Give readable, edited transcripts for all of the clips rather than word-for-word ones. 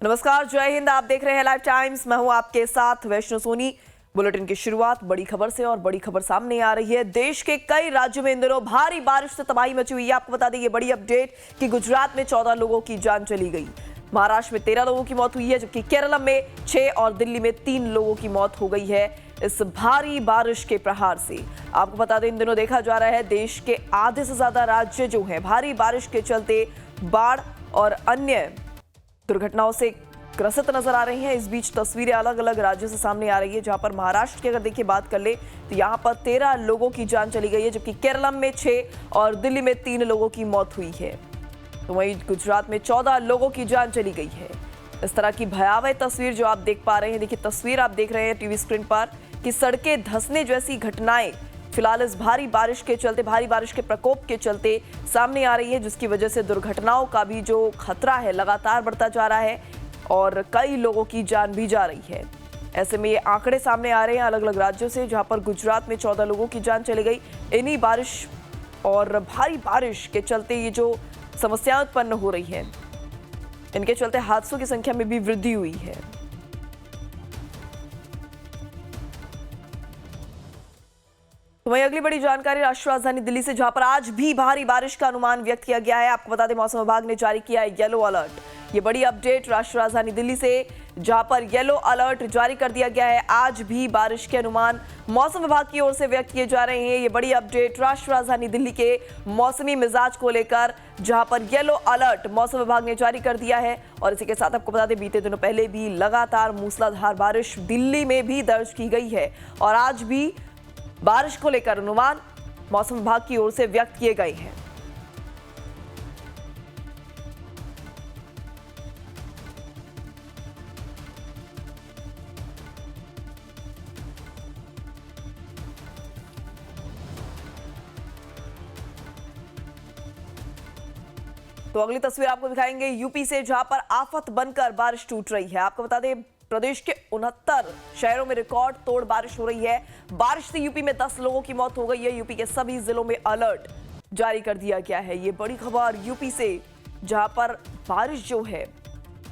नमस्कार, जय हिंद। आप देख रहे हैं लाइव टाइम्स। मैं हूं आपके साथ वैष्णो सोनी। बुलेटिन की शुरुआत बड़ी खबर से, और बड़ी खबर सामने आ रही है। देश के कई राज्यों में इन दिनों भारी बारिश से तबाही मची हुई है। आपको बता दें ये बड़ी अपडेट कि गुजरात में 14 लोगों की जान चली गई, महाराष्ट्र में 13 लोगों की मौत हुई है, जबकि केरल में 6 और दिल्ली में 3 लोगों की मौत हो गई है इस भारी बारिश के प्रहार से। आपको बता दें इन दिनों देखा जा रहा है देश के आधे से ज्यादा राज्य जो हैं भारी बारिश के चलते बाढ़ और अन्य दुर्घटनाओं से ग्रसित नजर आ रही हैं। इस बीच तस्वीरें अलग अलग राज्यों से सामने आ रही है, जहां पर महाराष्ट्र की अगर देखिए बात कर ले तो यहां पर 13 लोगों की जान चली गई है, जबकि केरल में 6 और दिल्ली में 3 लोगों की मौत हुई है। तो वहीं गुजरात में 14 लोगों की जान चली गई है। इस तरह की भयावह तस्वीर जो आप देख पा रहे हैं, देखिए तस्वीर आप देख रहे हैं टीवी स्क्रीन पर कि सड़कें धंसने जैसी घटनाएं फिलहाल इस भारी बारिश के चलते, भारी बारिश के प्रकोप के चलते सामने आ रही है, जिसकी वजह से दुर्घटनाओं का भी जो खतरा है लगातार बढ़ता जा रहा है और कई लोगों की जान भी जा रही है। ऐसे में ये आंकड़े सामने आ रहे हैं अलग अलग राज्यों से, जहां पर गुजरात में 14 लोगों की जान चली गई। इन्हीं बारिश और भारी बारिश के चलते ये जो समस्याएं उत्पन्न हो रही है, इनके चलते हादसों की संख्या में भी वृद्धि हुई है। तो वहीं अगली बड़ी जानकारी राष्ट्रीय राजधानी दिल्ली से, जहां पर आज भी भारी बारिश का अनुमान व्यक्त किया गया है। आपको बता दें मौसम विभाग ने जारी किया है येलो अलर्ट। ये बड़ी अपडेट राष्ट्रीय राजधानी दिल्ली से, जहां पर येलो अलर्ट जारी कर दिया गया है। आज भी बारिश के अनुमान मौसम विभाग की ओर से व्यक्त किए जा रहे हैं। ये बड़ी अपडेट राष्ट्रीय राजधानी दिल्ली के मौसमी मिजाज को लेकर, जहां पर येलो अलर्ट मौसम विभाग ने जारी कर दिया है। और इसी के साथ आपको बता दें बीते दिनों पहले भी लगातार मूसलाधार बारिश दिल्ली में भी दर्ज की गई है, और आज भी बारिश को लेकर अनुमान मौसम विभाग की ओर से व्यक्त किए गए हैं। तो अगली तस्वीर आपको दिखाएंगे यूपी से, जहां पर आफत बनकर बारिश टूट रही है। आपको बता दें प्रदेश के 69 शहरों में रिकॉर्ड तोड़ बारिश हो रही है। बारिश से यूपी में 10 लोगों की मौत हो गई है। यूपी के सभी जिलों में अलर्ट जारी कर दिया गया है। ये बड़ी खबर यूपी से, जहां पर बारिश जो है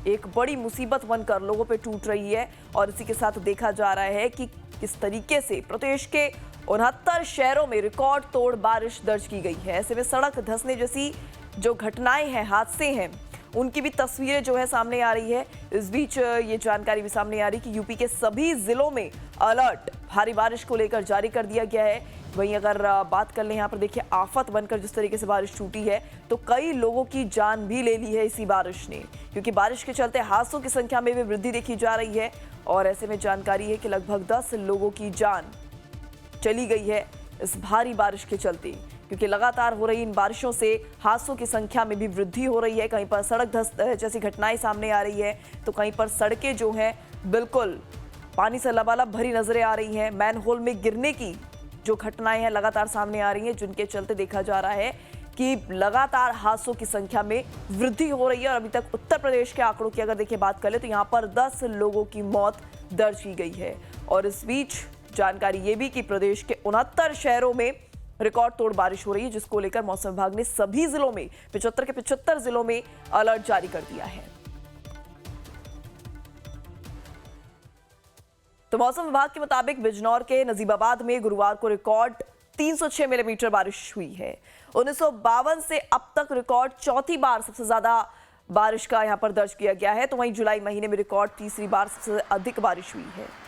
एक बड़ी मुसीबत बनकर लोगों पे टूट रही है। और इसी के साथ देखा जा रहा है कि किस तरीके से प्रदेश के 69 शहरों में रिकॉर्ड तोड़ बारिश दर्ज की गई है। ऐसे में सड़क धंसने जैसी जो घटनाएं हैं, हादसे हैं, उनकी भी तस्वीरें जो है सामने आ रही है। इस बीच ये जानकारी भी सामने आ रही कि यूपी के सभी जिलों में अलर्ट भारी बारिश को लेकर जारी कर दिया गया है। वहीं अगर बात कर लें यहाँ पर देखिए आफत बनकर जिस तरीके से बारिश टूटी है, तो कई लोगों की जान भी ले ली है इसी बारिश ने, क्योंकि बारिश के चलते हादसों की संख्या में भी वृद्धि देखी जा रही है। और ऐसे में जानकारी है कि लगभग 10 लोगों की जान चली गई है इस भारी बारिश के चलते, क्योंकि लगातार हो रही इन बारिशों से हादसों की संख्या में भी वृद्धि हो रही है। कहीं पर सड़क धंस जैसी घटनाएं सामने आ रही है, तो कहीं पर सड़कें जो हैं बिल्कुल पानी से लबालब भरी नजरें आ रही हैं। मैनहोल में गिरने की जो घटनाएं हैं लगातार सामने आ रही हैं, जिनके चलते देखा जा रहा है कि लगातार हादसों की संख्या में वृद्धि हो रही है। और अभी तक उत्तर प्रदेश के आंकड़ों की अगर देखिए बात करें तो यहाँ पर 10 लोगों की मौत दर्ज की गई है। और इस बीच जानकारी ये भी कि प्रदेश के 69 शहरों में रिकॉर्ड तोड़ बारिश हो रही है, जिसको लेकर मौसम विभाग ने सभी जिलों में 75 के 75 जिलों में अलर्ट जारी कर दिया है। तो मौसम विभाग के मुताबिक बिजनौर के नजीबाबाद में गुरुवार को रिकॉर्ड 306 मिलीमीटर बारिश हुई है। 1952 से अब तक रिकॉर्ड चौथी बार सबसे ज्यादा बारिश का यहां पर दर्ज किया गया है। तो वहीं जुलाई महीने में रिकॉर्ड तीसरी बार सबसे अधिक बारिश हुई है।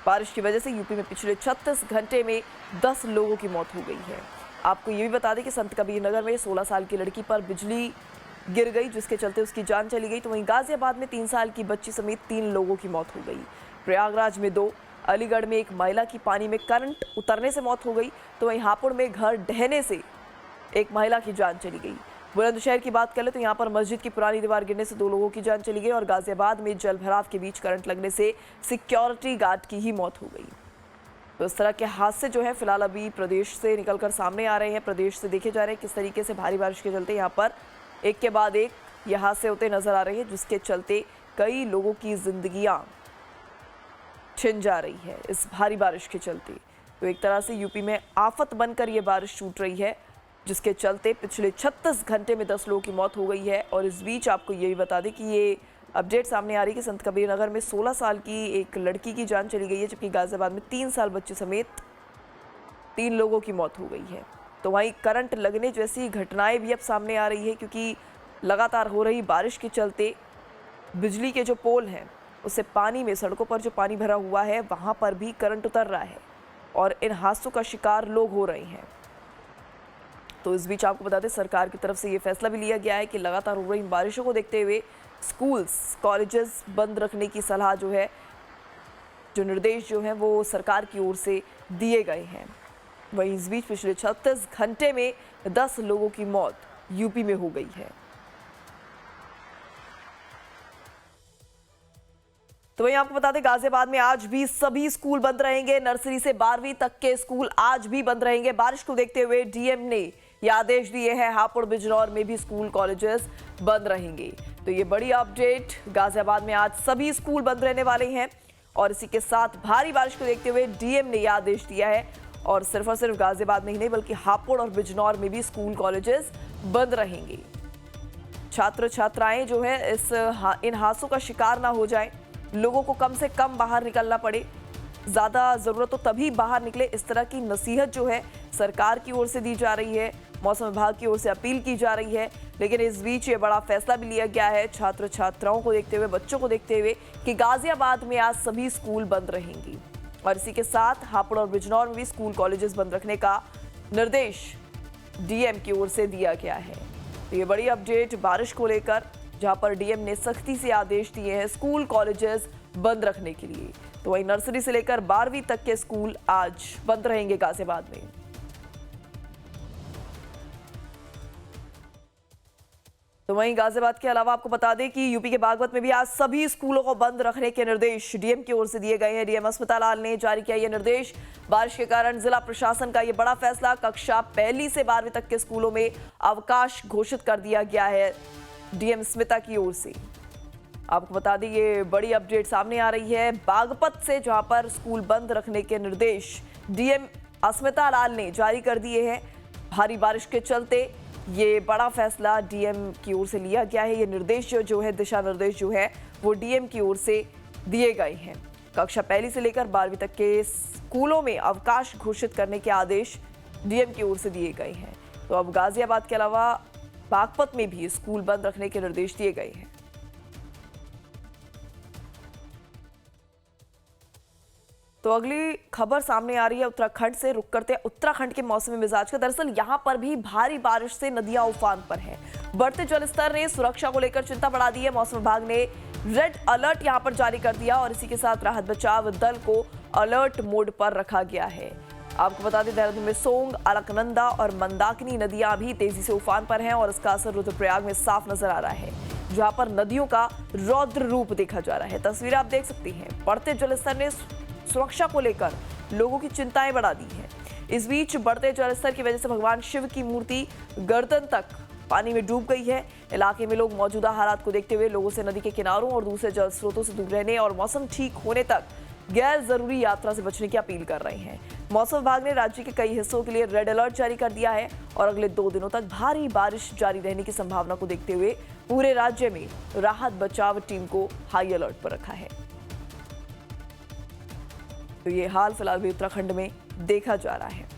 बारिश की वजह से यूपी में पिछले 36 घंटे में 10 लोगों की मौत हो गई है। आपको ये भी बता दें कि संत कबीर नगर में 16 साल की लड़की पर बिजली गिर गई, जिसके चलते उसकी जान चली गई। तो वहीं गाजियाबाद में 3 साल की बच्ची समेत 3 लोगों की मौत हो गई। प्रयागराज में 2, अलीगढ़ में एक महिला की पानी में करंट उतरने से मौत हो गई। तो वहीं हापुड़ में घर ढहने से एक महिला की जान चली गई। बुलंदशहर की बात करें तो यहाँ पर मस्जिद की पुरानी दीवार गिरने से 2 लोगों की जान चली गई। और गाजियाबाद में जल भराव के बीच करंट लगने से सिक्योरिटी गार्ड की ही मौत हो गई। तो इस तरह के हादसे जो है फिलहाल अभी प्रदेश से निकलकर सामने आ रहे हैं। प्रदेश से देखे जा रहे हैं किस तरीके से भारी बारिश के चलते यहाँ पर एक के बाद एक ये हादसे होते नजर आ रहे हैं, जिसके चलते कई लोगों की जिंदगियां छिन जा रही है इस भारी बारिश के चलते। तो एक तरह से यूपी में आफत बनकर ये बारिश टूट रही है, जिसके चलते पिछले 36 घंटे में 10 लोगों की मौत हो गई है। और इस बीच आपको ये भी बता दें कि ये अपडेट सामने आ रही है कि संत कबीर नगर में 16 साल की एक लड़की की जान चली गई है, जबकि गाजियाबाद में 3 साल बच्चे समेत 3 लोगों की मौत हो गई है। तो वहीं करंट लगने जैसी घटनाएं भी अब सामने आ रही है, क्योंकि लगातार हो रही बारिश के चलते बिजली के जो पोल हैं उससे पानी में, सड़कों पर जो पानी भरा हुआ है वहां पर भी करंट उतर रहा है और इन हादसों का शिकार लोग हो रहे हैं। तो इस बीच आपको बता दें, सरकार की तरफ से ये फैसला भी लिया गया है कि लगातार हो रही बारिशों को देखते हुए स्कूल्स, कॉलेजेस बंद रखने की सलाह जो है, जो निर्देश जो हैं वो सरकार की ओर से दिए गए हैं। वहीं इस बीच पिछले 36 घंटे में 10 लोगों की मौत यूपी में हो गई है। तो वहीं आपको बता दें, गाजियाबाद में आज भी सभी स्कूल बंद रहेंगे। नर्सरी से 12वीं तक के स्कूल आज भी बंद रहेंगे। बारिश को देखते हुए डीएम ने ये आदेश दिए हैं। हापुड़, बिजनौर में भी स्कूल, कॉलेजेस बंद रहेंगे। तो ये बड़ी अपडेट, गाजियाबाद में आज सभी स्कूल बंद रहने वाले हैं और इसी के साथ भारी बारिश को देखते हुए डीएम ने यह आदेश दिया है। और सिर्फ गाजियाबाद में ही नहीं बल्कि हापुड़ और बिजनौर में भी स्कूल, कॉलेजेस बंद रहेंगे। छात्र छात्राएं जो है इन हादसों का शिकार ना हो जाए, लोगों को कम से कम बाहर निकलना पड़े, ज़्यादा ज़रूरत हो तभी बाहर निकले, इस तरह की नसीहत जो है सरकार की ओर से दी जा रही है, मौसम विभाग की ओर से अपील की जा रही है। लेकिन इस बीच ये बड़ा फैसला भी लिया गया है छात्र छात्राओं को देखते हुए, बच्चों को देखते हुए, कि गाजियाबाद में आज सभी स्कूल बंद रहेंगी और इसी के साथ हापुड़ और बिजनौर में भी स्कूल, कॉलेजेस बंद रखने का निर्देश डीएम की ओर से दिया गया है। तो ये बड़ी अपडेट बारिश को लेकर, जहां पर डीएम ने सख्ती से आदेश दिए हैं स्कूल, कॉलेजेस बंद रखने के लिए। तो वहीं नर्सरी से लेकर 12वीं तक के स्कूल आज बंद रहेंगे गाजियाबाद में। तो वहीं गाजियाबाद के अलावा आपको बता दें कि यूपी के बागपत में भी आज सभी स्कूलों को बंद रखने के निर्देश डीएम की ओर से दिए गए हैं। डीएम अस्मिता लाल ने जारी किया ये निर्देश। बारिश के कारण जिला प्रशासन का ये बड़ा फैसला, कक्षा 1 से 12वीं तक के स्कूलों में अवकाश घोषित कर दिया गया है डीएम स्मिता की ओर से। आपको बता दें, ये बड़ी अपडेट सामने आ रही है बागपत से, जहां पर स्कूल बंद रखने के निर्देश डीएम अस्मिता लाल ने जारी कर दिए हैं। भारी बारिश के चलते ये बड़ा फैसला डीएम की ओर से लिया गया है। ये निर्देश जो है, दिशा निर्देश जो है वो डीएम की ओर से दिए गए हैं। कक्षा 1 से लेकर 12वीं तक के स्कूलों में अवकाश घोषित करने के आदेश डीएम की ओर से दिए गए हैं। तो अब गाजियाबाद के अलावा बागपत में भी स्कूल बंद रखने के निर्देश दिए गए हैं। तो अगली खबर सामने आ रही है उत्तराखंड से। रुक करते हैं उत्तराखंड के मौसमी मिजाज का। दरअसल यहां पर भी भारी बारिश से नदियां उफान पर हैं। बढ़ते जलस्तर ने सुरक्षा को लेकर चिंता बढ़ा दी है। मौसम विभाग ने रेड अलर्ट यहां पर जारी कर दिया और इसी के साथ राहत बचाव दल को अलर्ट मोड पर रखा गया है। आपको बता दें, देहरादून में सोंग, अलकनंदा और मंदाकिनी नदियां भी तेजी से उफान पर हैं और इसका असर रुद्रप्रयाग में साफ नजर आ रहा है, जहां पर नदियों का रौद्र रूप देखा जा रहा है। तस्वीरें आप देख सकती हैं। बढ़ते जलस्तर ने सुरक्षा को लेकर लोगों की चिंताएं बढ़ा दी हैं। इस बीच बढ़ते जलस्तर की वजह से भगवान शिव की मूर्ति गर्दन तक पानी में डूब गई है। इलाके में लोग मौजूदा हालात को देखते हुए लोगों से नदी के किनारों और दूसरे जल स्रोतों से दूर रहने और मौसम ठीक होने तक गैर जरूरी यात्रा से बचने की अपील कर रहे हैं। मौसम विभाग ने राज्य के कई हिस्सों के लिए रेड अलर्ट जारी कर दिया है और अगले 2 दिनों तक भारी बारिश जारी रहने की संभावना को देखते हुए पूरे राज्य में राहत बचाव टीम को हाई अलर्ट पर रखा है। तो ये हाल फिलहाल भी उत्तराखंड में देखा जा रहा है।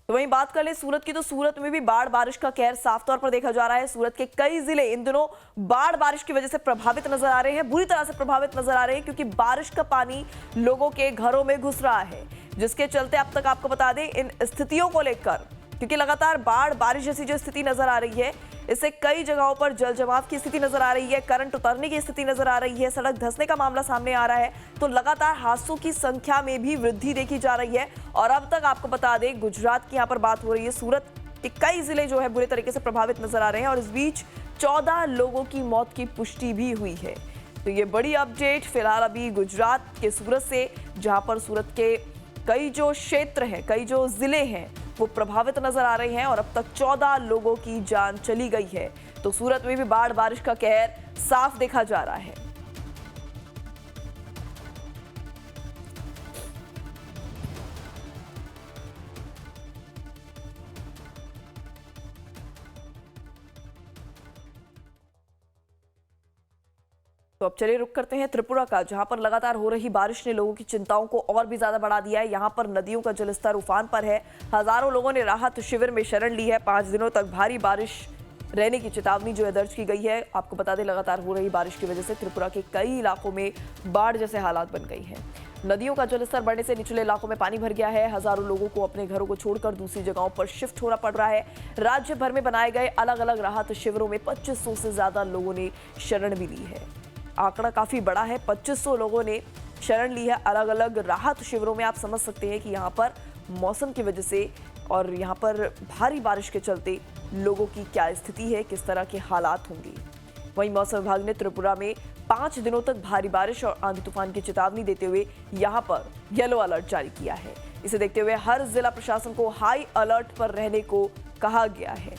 तो वहीं बात कर ले सूरत की, तो सूरत में भी बाढ़ बारिश का कहर साफ तौर पर देखा जा रहा है। सूरत के कई जिले इन दिनों बाढ़ बारिश की वजह से प्रभावित नजर आ रहे हैं, बुरी तरह से प्रभावित नजर आ रहे हैं, क्योंकि बारिश का पानी लोगों के घरों में घुस रहा है, जिसके चलते अब तक आपको बता दें इन स्थितियों को लेकर, क्योंकि लगातार बाढ़ बारिश जैसी जो स्थिति नजर आ रही है, इससे कई जगहों पर जल जमाव की स्थिति नजर आ रही है, करंट उतरने की स्थिति नजर आ रही है, सड़क धंसने का मामला सामने आ रहा है। तो लगातार हादसों की संख्या में भी वृद्धि देखी जा रही है। और अब तक आपको बता दें, गुजरात की यहाँ पर बात हो रही है, सूरत के कई जिले जो है बुरे तरीके से प्रभावित नजर आ रहे हैं और इस बीच 14 लोगों की मौत की पुष्टि भी हुई है। तो ये बड़ी अपडेट फिलहाल अभी गुजरात के सूरत से, जहां पर सूरत के कई जो क्षेत्र हैं, कई जो जिले हैं वो प्रभावित नजर आ रहे हैं और अब तक 14 लोगों की जान चली गई है। तो सूरत में भी बाढ़ बारिश का कहर साफ देखा जा रहा है। तो अब चलिए रुक करते हैं त्रिपुरा का, जहां पर लगातार हो रही बारिश ने लोगों की चिंताओं को और भी ज्यादा बढ़ा दिया है। यहां पर नदियों का जलस्तर उफान पर है। हजारों लोगों ने राहत शिविर में शरण ली है। 5 दिनों तक भारी बारिश रहने की चेतावनी जो है दर्ज की गई है। आपको बता दें, लगातार हो रही बारिश की वजह से त्रिपुरा के कई इलाकों में बाढ़ जैसे हालात बन गई हैं। नदियों का जलस्तर बढ़ने से निचले इलाकों में पानी भर गया है। हजारों लोगों को अपने घरों को छोड़कर दूसरी जगहों पर शिफ्ट होना पड़ रहा है। राज्य भर में बनाए गए अलग अलग राहत शिविरों में 2500 से ज्यादा लोगों ने शरण भी ली है। आंकड़ा काफी बड़ा है, 2500 लोगों ने शरण ली है अलग अलग राहत शिविरों में। आप समझ सकते हैं कि यहाँ पर मौसम की वजह से और यहाँ पर भारी बारिश के चलते लोगों की क्या स्थिति है, किस तरह के हालात होंगे। वहीं मौसम विभाग ने त्रिपुरा में 5 दिनों तक भारी बारिश और आंधी तूफान की चेतावनी देते हुए यहाँ पर येलो अलर्ट जारी किया है। इसे देखते हुए हर जिला प्रशासन को हाई अलर्ट पर रहने को कहा गया है।